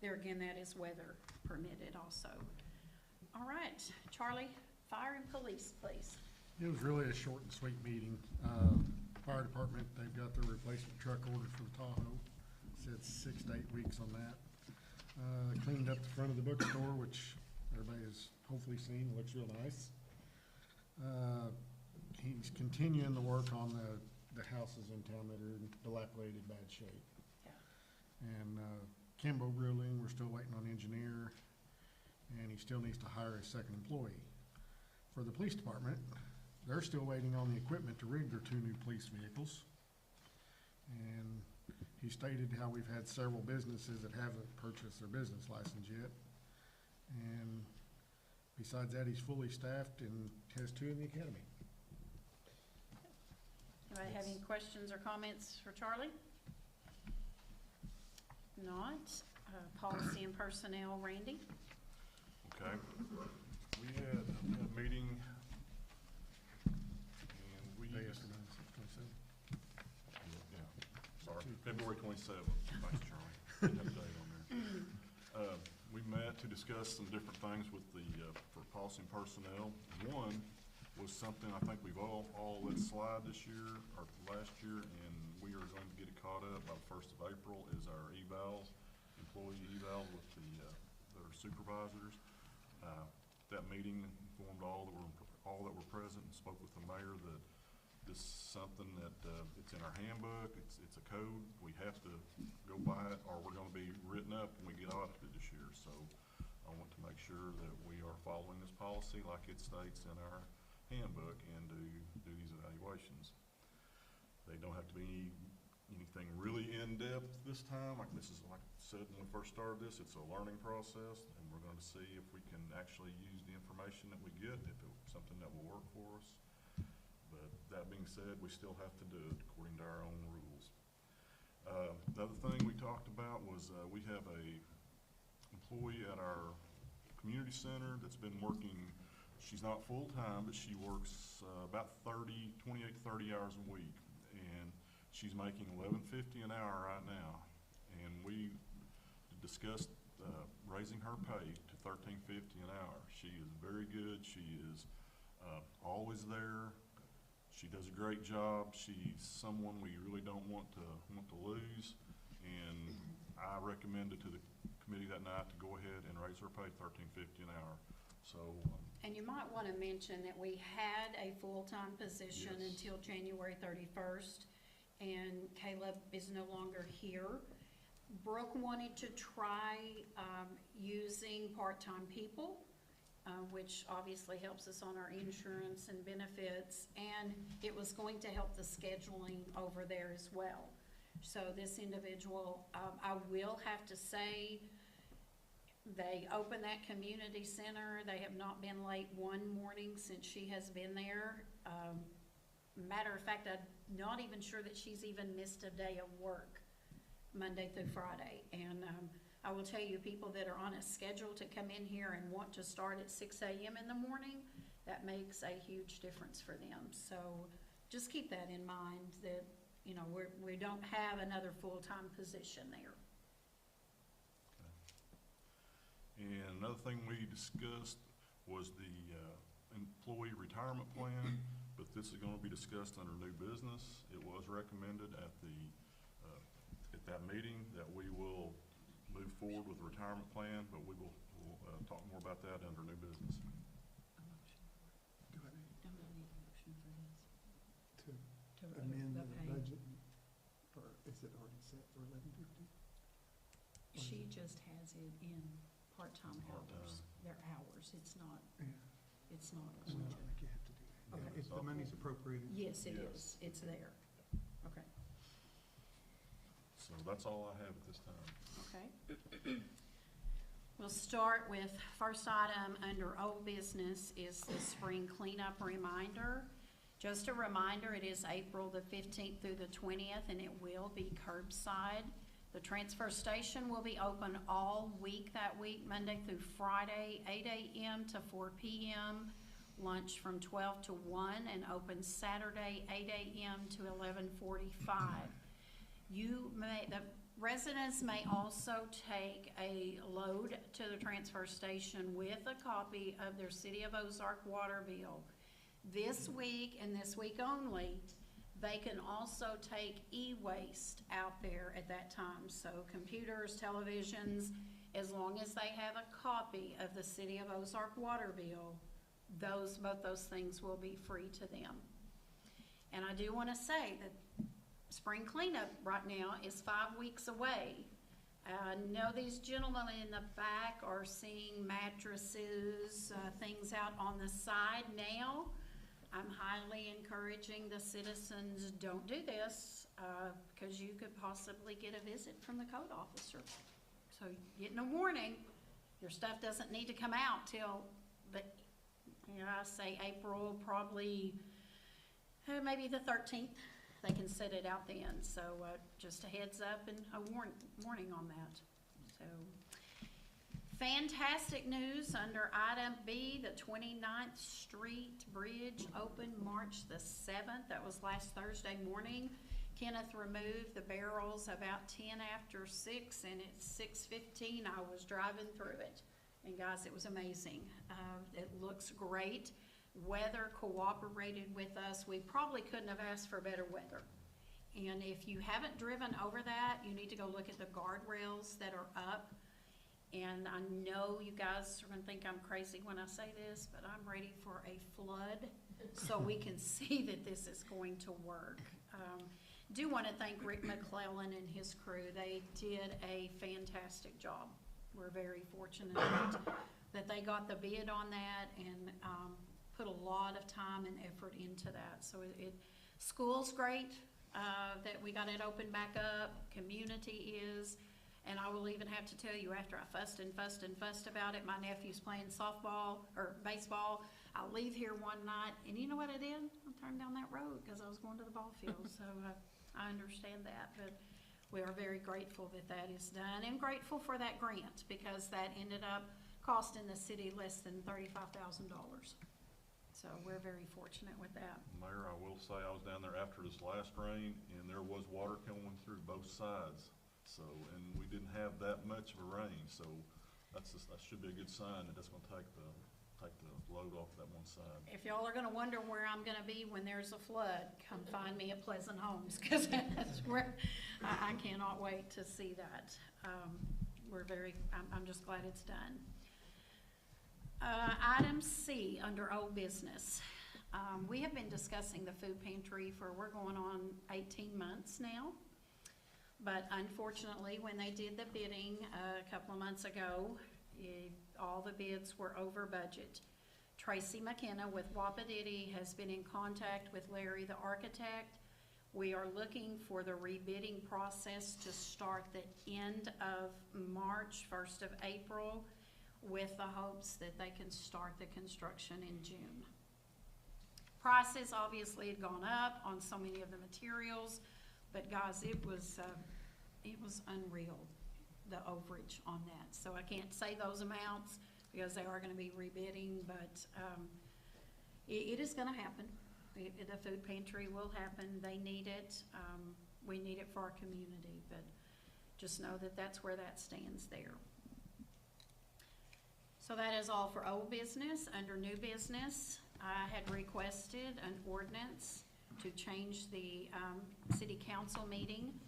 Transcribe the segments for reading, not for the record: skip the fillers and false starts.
there again, that is weather permitted also. All right, Charlie, fire and police, please. It was really a short and sweet meeting. Fire department, they've got their replacement truck ordered for the Tahoe. Said 6 to 8 weeks on that. Cleaned up the front of the bookstore, which everybody has hopefully seen. It looks real nice. He's continuing the work on the houses in town that are in dilapidated bad shape. Yeah. And Kimbo Grilling, we're still waiting on engineer, and he still needs to hire a second employee. For the police department, they're still waiting on the equipment to rig their 2 new police vehicles. And he stated how we've had several businesses that haven't purchased their business license yet. And besides that, he's fully staffed and has 2 in the academy. Anybody have any questions or comments for Charlie? Not. Policy and personnel, Randy? Okay. We had a meeting, and we Day just, after 9/6/27. yeah, sorry, February 27th. Thanks, Charlie. Didn't have a date on there. We met to discuss some different things with the, for policy and personnel. One was something I think we've all let slide this year, or last year, and we are going to get it caught up by the 1st of April, is our evals, employee evals with their supervisors. That meeting informed all that were present and spoke with the mayor that this is something that, it's in our handbook, it's a code, we have to go by it, or we're gonna be written up when we get audited this year. So I want to make sure that we are following this policy like it states in our handbook and do these evaluations. They don't have to be anything really in-depth this time. Like this is, like I said when we first started this, it's a learning process, and we're going to see if we can actually use the information that we get, if it's something that will work for us. But that being said, we still have to do it according to our own rules. The other thing we talked about was we have a employee at our community center that's been working. She's not full-time, but she works about 28, 30 hours a week, and she's making $11.50 an hour right now. And we discussed raising her pay to $13.50 an hour. She is very good. She is always there. She does a great job. She's someone we really don't want to lose. And I recommended to the committee that night to go ahead and raise her pay to $13.50 an hour. So. And you might want to mention that we had a full-time position Yes. until January 31st, and Caleb is no longer here. Brooke wanted to try using part-time people, which obviously helps us on our insurance and benefits, and it was going to help the scheduling over there as well. So this individual, I will have to say, they opened that community center. They have not been late one morning since she has been there. Matter of fact, I'm not even sure that she's even missed a day of work Monday through Friday. And I will tell you, people that are on a schedule to come in here and want to start at 6 a.m. in the morning, that makes a huge difference for them. So just keep that in mind, that, you know, we don't have another full-time position there. And another thing we discussed was the employee retirement plan, but this is going to be discussed under new business. It was recommended at that meeting that we will move forward with the retirement plan, but we'll talk more about that under new business. Do I need a motion for this? To amend the budget, or is it already set for 11:50? She just has it in part-time hours, their hours. It's not, Yeah. it's not So going I to. think you have to do that. Okay. If the money's appropriated. Yes, it Yes. is. It's there. Okay. So that's all I have at this time. Okay. We'll start with, first item under old business is the spring cleanup reminder. Just a reminder, it is April the 15th through the 20th, and it will be curbside. The transfer station will be open all week that week, Monday through Friday, 8 a.m. to 4 p.m., lunch from 12 to 1, and open Saturday, 8 a.m. to 11:45. Residents may also take a load to the transfer station with a copy of their City of Ozark water bill. This week and this week only, they can also take e-waste out there at that time. So computers, televisions, as long as they have a copy of the City of Ozark water bill, both those things will be free to them. And I do want to say that spring cleanup right now is 5 weeks away. I know these gentlemen in the back are seeing mattresses, things out on the side now. I'm highly encouraging the citizens, don't do this, because you could possibly get a visit from the code officer. So getting a warning, your stuff doesn't need to come out till I say April, probably maybe the 13th. They can set it out then. So just a heads up and a warning on that. So fantastic news under item B, the 29th Street Bridge opened March the 7th. That was last Thursday morning. Kenneth removed the barrels about 10 after 6, and at 6:15 I was driving through it. And guys, it was amazing. It looks great. Weather cooperated with us. We probably couldn't have asked for better weather. And if you haven't driven over that, you need to go look at the guardrails that are up. And I know you guys are gonna think I'm crazy when I say this, but I'm ready for a flood so we can see that this is going to work. Do want to thank Rick McClellan and his crew. They did a fantastic job. We're very fortunate that they got the bid on that and put a lot of time and effort into that. So school's great, that we got it opened back up, community is, and I will even have to tell you, after I fussed and fussed and fussed about it, my nephew's playing softball or baseball. I leave here one night, and you know what I did? I turned down that road because I was going to the ball field. So I understand that, but we are very grateful that that is done, and grateful for that grant, because that ended up costing the city less than $35,000. So we're very fortunate with that. Mayor, I will say I was down there after this last rain, and there was water coming through both sides. So, and we didn't have that much of a rain, so that should be a good sign that that's gonna take the load off that one side. If y'all are gonna wonder where I'm gonna be when there's a flood, come find me at Pleasant Homes, because that's where I cannot wait to see that. I'm just glad it's done. Item C, under old business. We have been discussing the food pantry we're going on 18 months now. But unfortunately, when they did the bidding a couple of months ago, all the bids were over budget. Tracy McKenna with Wapatiti has been in contact with Larry, the architect. We are looking for the rebidding process to start the end of March, 1st of April, with the hopes that they can start the construction in June. Prices obviously had gone up on so many of the materials, but guys, it was unreal, the overage on that. So I can't say those amounts because they are gonna be rebidding, but it is gonna happen. The food pantry will happen. They need it. We need it for our community, but just know that that's where that stands there. So that is all for old business. Under new business, I had requested an ordinance to change the city council meeting.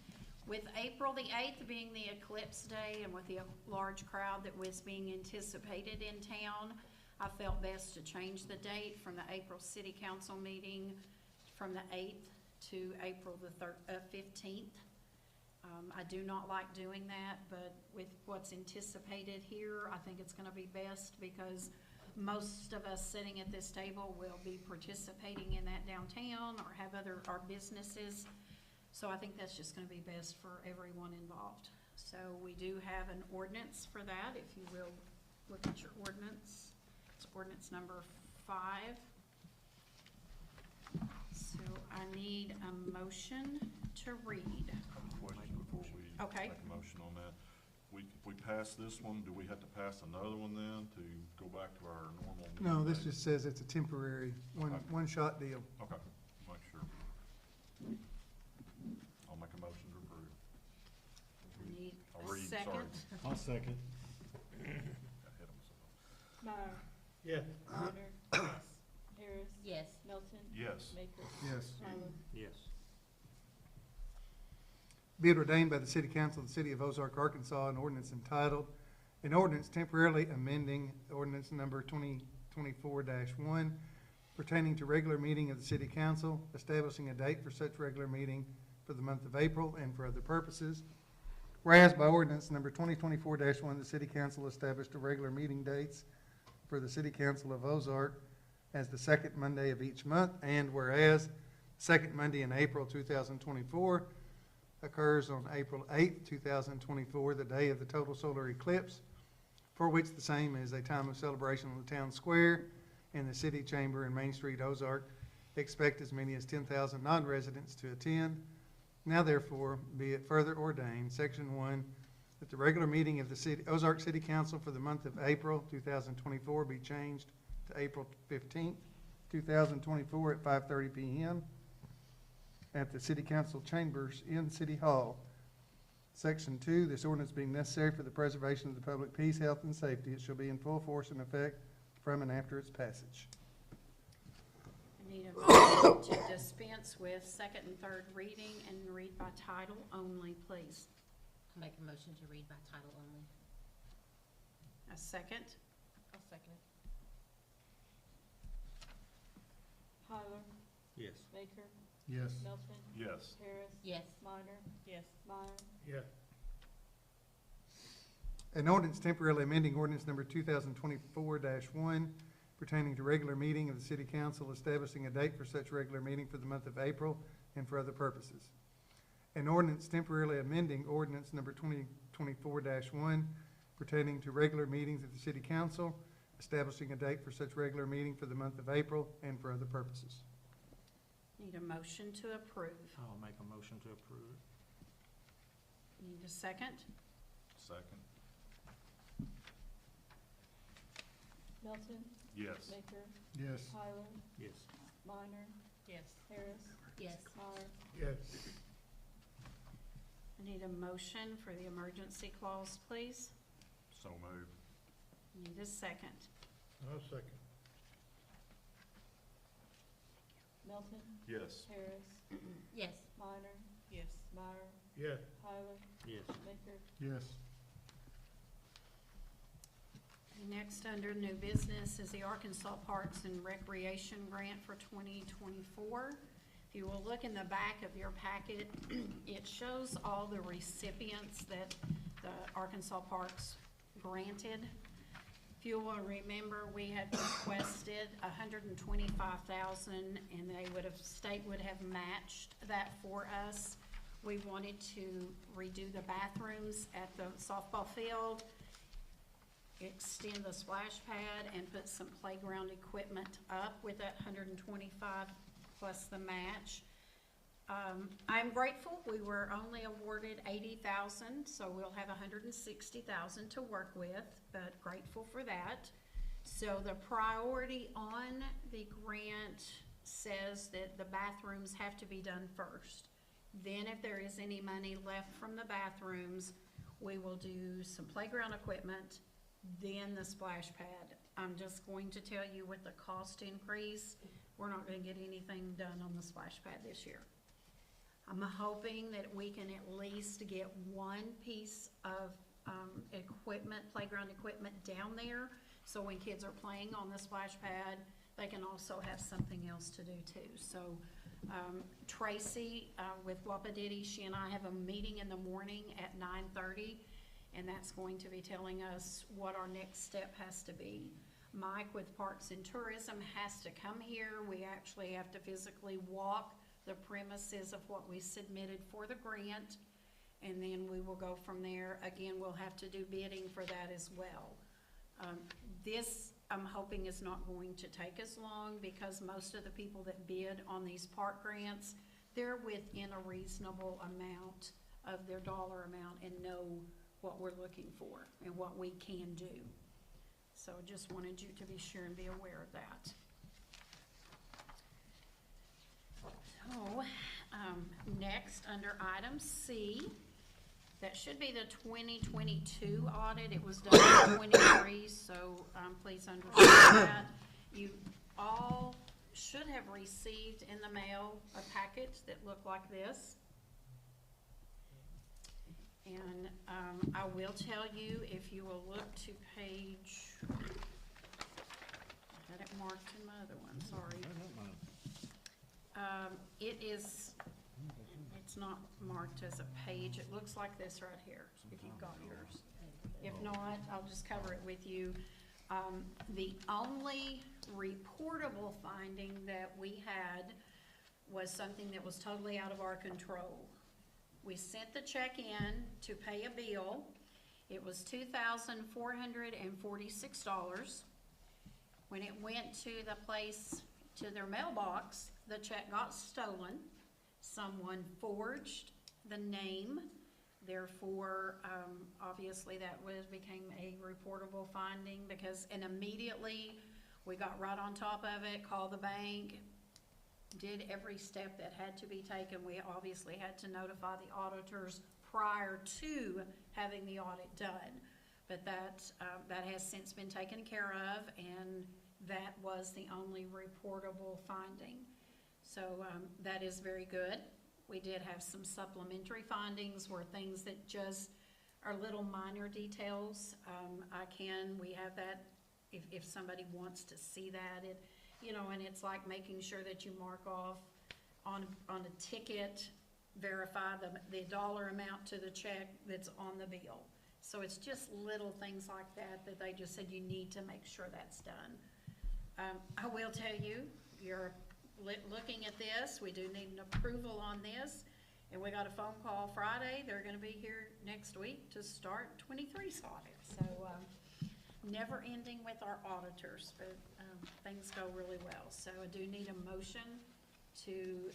With April the 8th being the eclipse day and with the large crowd that was being anticipated in town, I felt best to change the date from the April city council meeting from the 8th to April the 15th. I do not like doing that, but with what's anticipated here, I think it's gonna be best because most of us sitting at this table will be participating in that downtown or have our businesses. So I think that's just gonna be best for everyone involved. So we do have an ordinance for that, if you will look at your ordinance. It's ordinance number 5. So I need a motion to read. Question before we Okay. make a motion on that. If we pass this one, do we have to pass another one then to go back to our normal meeting No, this date? just says it's a temporary, one-shot deal. Okay, make sure. I'll make a motion to approve. second? I'll second. Got ahead of myself. Meyer. Yeah. Minor. Yes. Harris. Yes. Melton. Yes. Baker. Yes. Tyler. Yes. Be it ordained by the City Council of the City of Ozark, Arkansas, an ordinance entitled, an ordinance temporarily amending ordinance number 2024-1 pertaining to regular meeting of the City Council, establishing a date for such regular meeting for the month of April and for other purposes. Whereas by ordinance number 2024-1, the City Council established a regular meeting dates for the City Council of Ozark as the second Monday of each month, and whereas second Monday in April 2024 occurs on April 8th, 2024, the day of the total solar eclipse, for which the same is a time of celebration on the town square and the city chamber in Main Street, Ozark. Expect as many as 10,000 non-residents to attend. Now therefore, be it further ordained, Section 1, that the regular meeting of the Ozark City Council for the month of April 2024 be changed to April 15th, 2024 at 5:30 p.m. at the City Council chambers in City Hall. Section 2, this ordinance being necessary for the preservation of the public peace, health, and safety, it shall be in full force and effect from and after its passage. I need a motion to dispense with second and third reading and read by title only, please. I'll make a motion to read by title only. A second? I'll second it. Tyler. Yes. Baker. Yes. Melton. Yes. Harris. Yes. Minor. Yes. Meyer. Yeah. An ordinance temporarily amending ordinance number 2024-1 pertaining to regular meeting of the City Council, establishing a date for such regular meeting for the month of April and for other purposes. An ordinance temporarily amending ordinance number 2024-1 pertaining to regular meetings of the City Council, establishing a date for such regular meeting for the month of April and for other purposes. Need a motion to approve. I'll make a motion to approve it. Need a second? Second. Melton. Yes. Baker. Yes. Tyler. Yes. Minor. Yes. Harris. Yes. Meyer. Yes. I need a motion for the emergency clause, please. So moved. Need a second. I'll second. Melton. Yes. Harris. Yes. Minor. Yes. Meyer. Yeah. Tyler. Yes. Baker. Yes. Next, under new business, is the Arkansas Parks and Recreation Grant for 2024. If you will look in the back of your packet, it shows all the recipients that the Arkansas Parks granted. If you will remember, we had requested $125,000, and state would have matched that for us. We wanted to redo the bathrooms at the softball field, extend the splash pad, and put some playground equipment up with that 125 plus the match. I'm grateful we were only awarded 80,000, so we'll have 160,000 to work with, but grateful for that. So the priority on the grant says that the bathrooms have to be done first. Then if there is any money left from the bathrooms, we will do some playground equipment, then the splash pad. I'm just going to tell you with the cost increase, we're not gonna get anything done on the splash pad this year. I'm hoping that we can at least get one piece of equipment, playground equipment down there, so when kids are playing on the splash pad, they can also have something else to do too. So Tracy with Wapatiti, she and I have a meeting in the morning at 9:30, and that's going to be telling us what our next step has to be. Mike with Parks and Tourism has to come here. We actually have to physically walk the premises of what we submitted for the grant, and then we will go from there. Again, we'll have to do bidding for that as well. This, I'm hoping, is not going to take as long, because most of the people that bid on these park grants, they're within a reasonable amount of their dollar amount and know what we're looking for and what we can do. So just wanted you to be sure and be aware of that. So, next, under item C, That should be the 2022 audit. It was done in 23, so please understand that. You all should have received in the mail a package that looked like this. And I will tell you, if you will look to page, I had it marked in my other one, sorry. It is, it's not marked as a page. It looks like this right here, if you've got yours. If not, I'll just cover it with you. The only reportable finding that we had was something that was totally out of our control. We sent the check in to pay a bill. It was $2,446. When it went to the place, to their mailbox, the check got stolen. Someone forged the name. Therefore, obviously that became a reportable finding and immediately we got right on top of it, called the bank, did every step that had to be taken. We obviously had to notify the auditors prior to having the audit done. But that has since been taken care of, and that was the only reportable finding. So that is very good. We did have some supplementary findings where things that just are little minor details. We have that if somebody wants to see that. And it's like making sure that you mark off on a ticket, verify the dollar amount to the check that's on the bill. So it's just little things like that they just said you need to make sure that's done. I will tell you, you're looking at this, we do need an approval on this, and we got a phone call Friday. They're gonna be here next week to start 23's audit. So never ending with our auditors, but things go really well. So I do need a motion to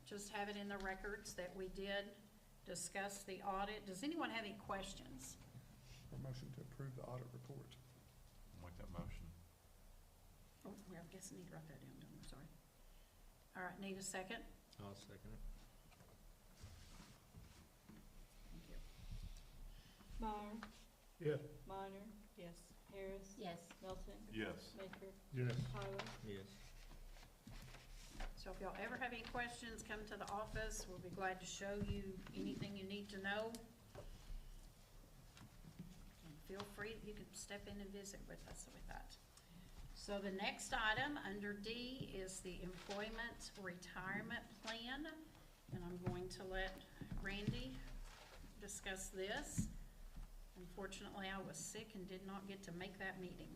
just have it in the records that we did discuss the audit. Does anyone have any questions? A motion to approve the audit report. I'll make that motion. Oh, well, I guess I need to write that down, don't I? Sorry. All right, need a second? I'll second it. Thank you. Meyer, Yes. Minor. Yes. Harris. Yes. Melton. Yes. Baker. Yes. Tyler. Yes. So if y'all ever have any questions, come to the office. We'll be glad to show you anything you need to know. And feel free, you can step in and visit with us with that. So the next item under D is the employment retirement plan. And I'm going to let Randy discuss this. Unfortunately, I was sick and did not get to make that meeting.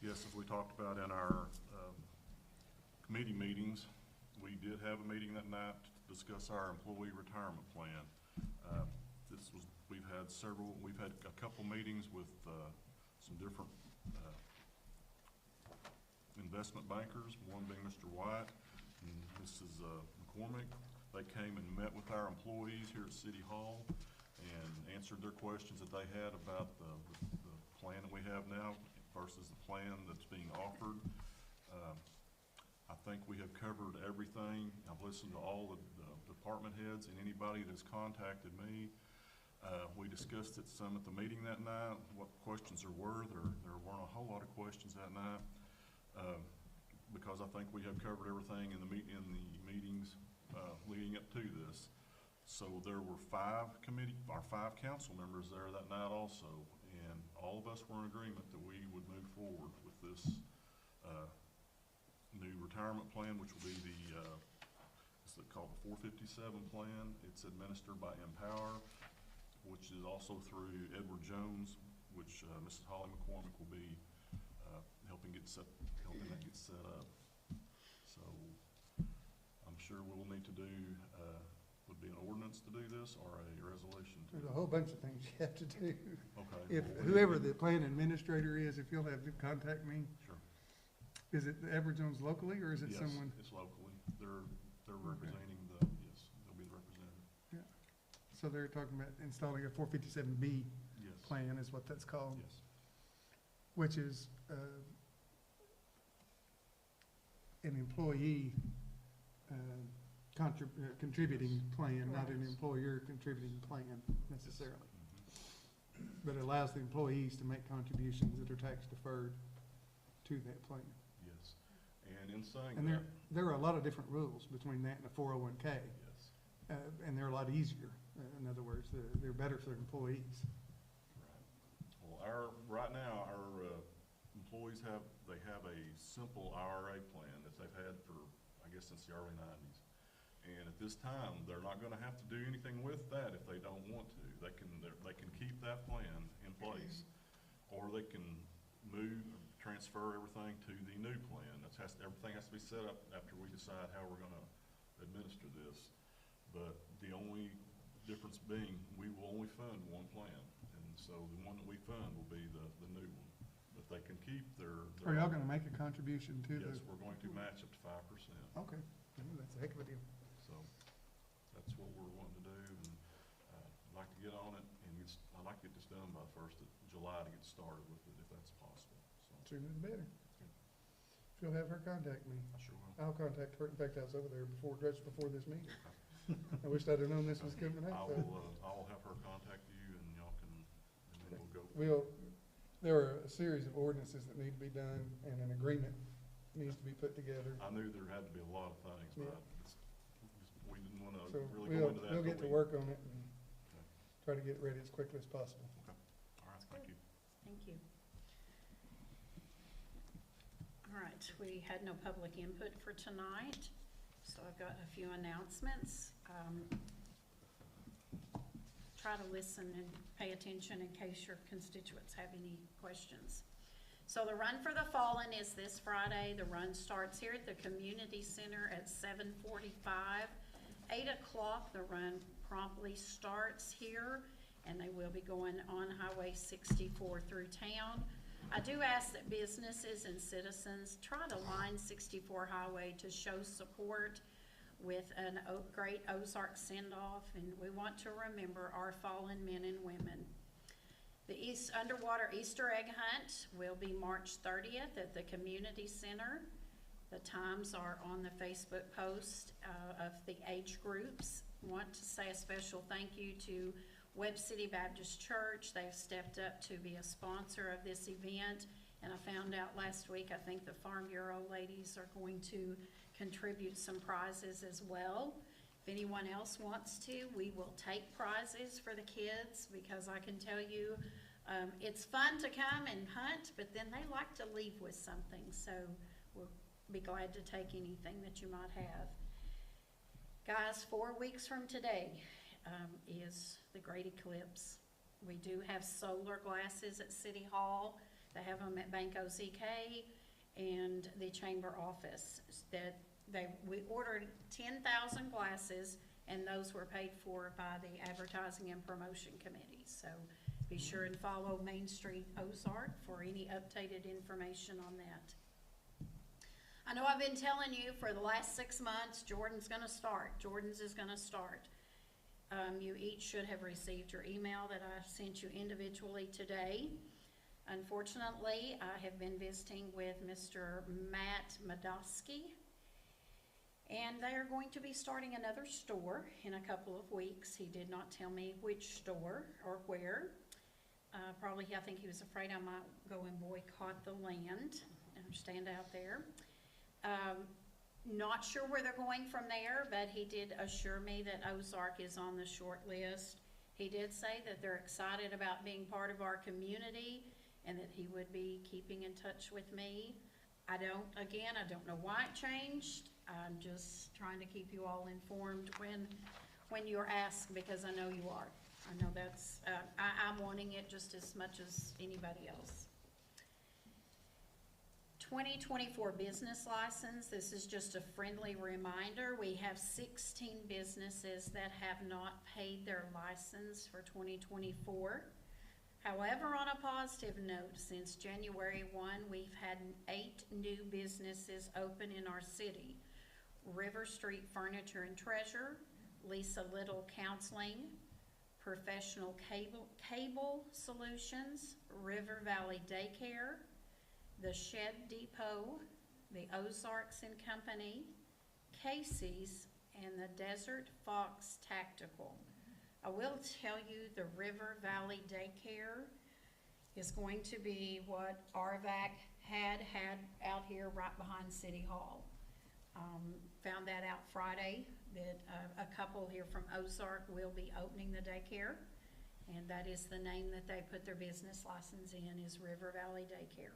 Yes, as we talked about in our committee meetings, we did have a meeting that night to discuss our employee retirement plan. We've had a couple meetings with some different investment bankers, one being Mr. White and Mrs. McCormick. They came and met with our employees here at City Hall and answered their questions that they had about the plan that we have now versus the plan that's being offered. I think we have covered everything. I've listened to all the department heads and anybody that's contacted me. We discussed it some at the meeting that night, what questions there were. There weren't a whole lot of questions that night because I think we have covered everything in the meetings leading up to this. So there were five council members there that night also, and all of us were in agreement that we would move forward with this new retirement plan, which will be it's called the 457 plan. It's administered by Empower, which is also through Edward Jones, which Mrs. Holly McCormick will be helping that get set up. So I'm sure we'll need to do would be an ordinance to do this or a resolution to. There's a whole bunch of things you have to do. Okay. If whoever the plan administrator is, if you'll have to contact me. Sure. Is it the Edward Jones locally, or is it someone? Yes, it's locally. They're representing yes, they'll be the representative. Yeah. So they're talking about installing a 457B Yes. plan is what that's called, Yes. which is an employee contributing plan, not an Correct. employer contributing plan necessarily. Mhm. But it allows the employees to make contributions that are tax deferred to that plan. Yes, and in saying And that, there are a lot of different rules between that and a 401K, yes, and they're a lot easier. In other words, they're better for employees. right. Well, right now, our employees have a simple IRA plan that they've had for, I guess, since the early nineties. And at this time, they're not gonna have to do anything with that if they don't want to. They can keep that plan in place, or they can move, or transfer everything to the new plan. Everything has to be set up after we decide how we're gonna administer this. But the only difference being, we will only fund one plan, and so the one that we fund will be the new one. But they can keep their. Are y'all gonna make a contribution to the? Yes, we're going to match up to 5%. Okay, that's a heck of a deal. So that's what we're wanting to do, and I'd like to get on it, and I'd like to get this done by the 1st of July to get started with it, if that's possible. So Sooner the better. She'll have her contact me. I sure will. I'll contact her. In fact, I was over there just before this meeting. I wished I'd have known this was coming I up. will have her contact you, and y'all can, and then we'll go. There are a series of ordinances that need to be done, and an agreement needs to be put together. I knew there had to be a lot of things, but we didn't want to So really go into that. we'll get to till work on it and Okay. try to get it ready as quickly as possible. All right, thank you. Thank you. All right, we had no public input for tonight, so I've got a few announcements. Try to listen and pay attention in case your constituents have any questions. So the Run for the Fallen is this Friday. The run starts here at the community center at 7:45. 8 o'clock, the run promptly starts here, and they will be going on Highway 64 through town. I do ask that businesses and citizens try to line 64 Highway to show support with a great Ozark send-off, and we want to remember our fallen men and women. The Underwater Easter egg hunt will be March 30th at the community center. The times are on the Facebook post of the age groups. Want to say a special thank you to Webb City Baptist Church. They've stepped up to be a sponsor of this event, and I found out last week, I think the Farm Bureau ladies are going to contribute some prizes as well. If anyone else wants to, we will take prizes for the kids, because I can tell you, it's fun to come and hunt, but then they like to leave with something, so we'll be glad to take anything that you might have. Guys, 4 weeks from today is the great eclipse. We do have solar glasses at City Hall. They have them at Bank OZK and the chamber office. We ordered 10,000 glasses, and those were paid for by the Advertising and Promotion Committee. So be sure and follow Main Street Ozark for any updated information on that. I know I've been telling you for the last 6 months, Jordan's is gonna start. You each should have received your email that I sent you individually today. Unfortunately, I have been visiting with Mr. Matt Madosky, and they are going to be starting another store in a couple of weeks. He did not tell me which store or where. Probably, I think he was afraid I might go and boycott the land and stand out there. Not sure where they're going from there, but he did assure me that Ozark is on the short list. He did say that they're excited about being part of our community, and that he would be keeping in touch with me. I don't know why it changed. I'm just trying to keep you all informed when you're asked, because I know you are. I know that's, I'm wanting it just as much as anybody else. 2024 business license. This is just a friendly reminder. We have 16 businesses that have not paid their license for 2024. However, on a positive note, since January 1, we've had 8 new businesses open in our city. River Street Furniture and Treasure, Lisa Little Counseling, Professional Cable Solutions, River Valley Daycare, The Shed Depot, the Ozarks and Company, Casey's, and the Desert Fox Tactical. I will tell you, the River Valley Daycare is going to be what RVAC had out here right behind City Hall. Found that out Friday, that a couple here from Ozark will be opening the daycare, and that is the name that they put their business license in, is River Valley Daycare.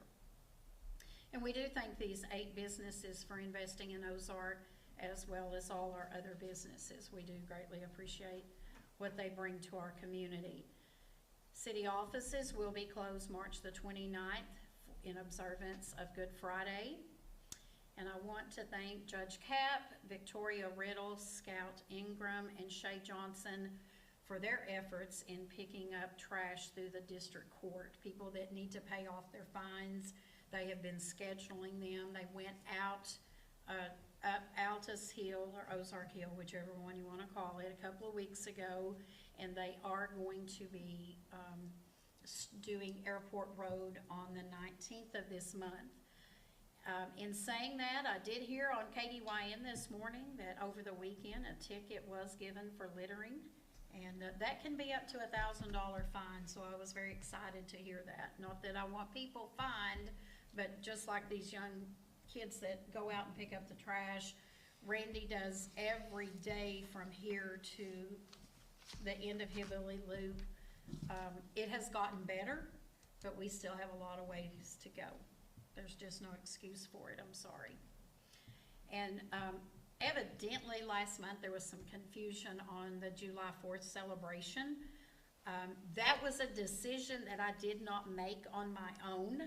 And we do thank these 8 businesses for investing in Ozark, as well as all our other businesses. We do greatly appreciate what they bring to our community. City offices will be closed March the 29th in observance of Good Friday. And I want to thank Judge Cap, Victoria Riddle, Scout Ingram, and Shay Johnson for their efforts in picking up trash through the district court. People that need to pay off their fines, they have been scheduling them. They went out up Altus Hill or Ozark Hill, whichever one you want to call it, a couple of weeks ago, and they are going to be doing Airport Road on the 19th of this month. In saying that, I did hear on KDYN this morning that over the weekend a ticket was given for littering, and that can be up to a $1,000 fine, so I was very excited to hear that. Not that I want people fined, but just like these young kids that go out and pick up the trash, Randy does every day from here to the end of Hillbilly Loop. It has gotten better, but we still have a lot of ways to go. There's just no excuse for it, I'm sorry. And evidently last month there was some confusion on the July 4th celebration. That was a decision that I did not make on my own.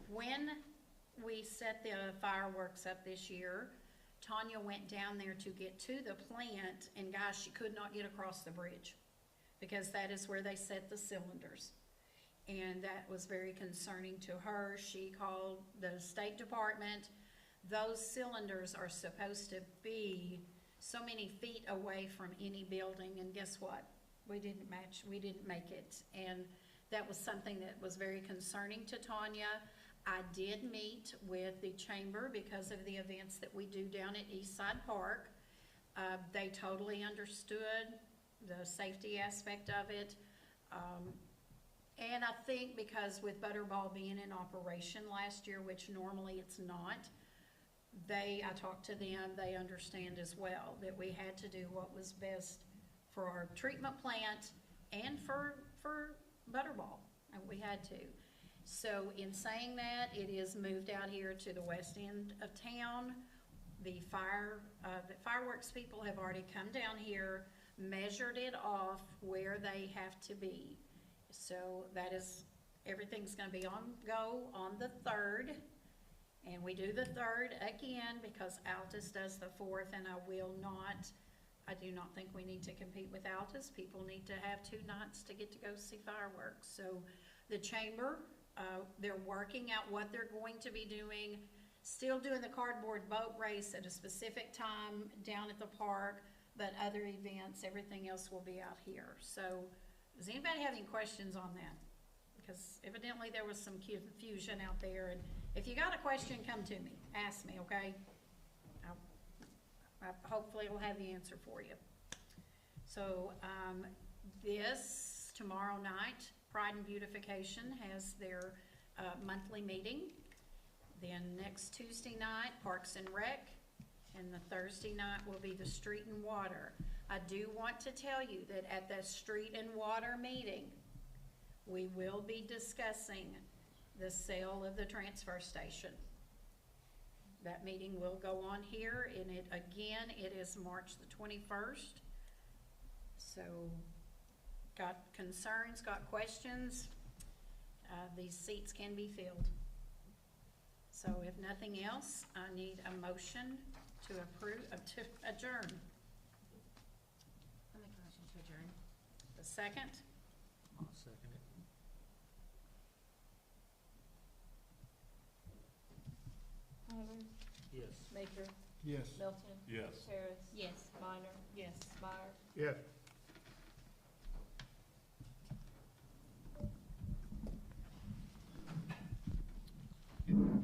When we set the fireworks up this year, Tanya went down there to get to the plant, and guys, she could not get across the bridge because that is where they set the cylinders. And that was very concerning to her. She called the State Department. Those cylinders are supposed to be so many feet away from any building, and guess what? We didn't make it. And that was something that was very concerning to Tanya. I did meet with the chamber because of the events that we do down at Eastside Park. They totally understood the safety aspect of it. And I think because with Butterball being in operation last year, which normally it's not, I talked to them, they understand as well that we had to do what was best for our treatment plant and for Butterball, and we had to. So in saying that, it is moved out here to the west end of town. The fireworks people have already come down here, measured it off where they have to be. So that is, everything's gonna be on go on the 3rd. And we do the 3rd again because Altus does the 4th, and I do not think we need to compete with Altus. People need to have 2 nights to get to go see fireworks. So the chamber, they're working out what they're going to be doing, still doing the cardboard boat race at a specific time down at the park, but other events, everything else will be out here. So does anybody have any questions on that? Because evidently there was some confusion out there, and if you got a question, come to me, ask me, okay? Hopefully we'll have the answer for you. So tomorrow night, Pride and Beautification has their monthly meeting. Then next Tuesday night, Parks and Rec, and the Thursday night will be the Street and Water. I do want to tell you that at the Street and Water meeting, we will be discussing the sale of the transfer station. That meeting will go on here, and it is March the 21st. So, got concerns, got questions, these seats can be filled. So if nothing else, I need a motion to adjourn. I'll make a motion to adjourn. The second, I'll second it. Tyler, Yes. Baker, Yes. Melton, Yes. Harris, Yes. Minor, yes. Meyer, Yes.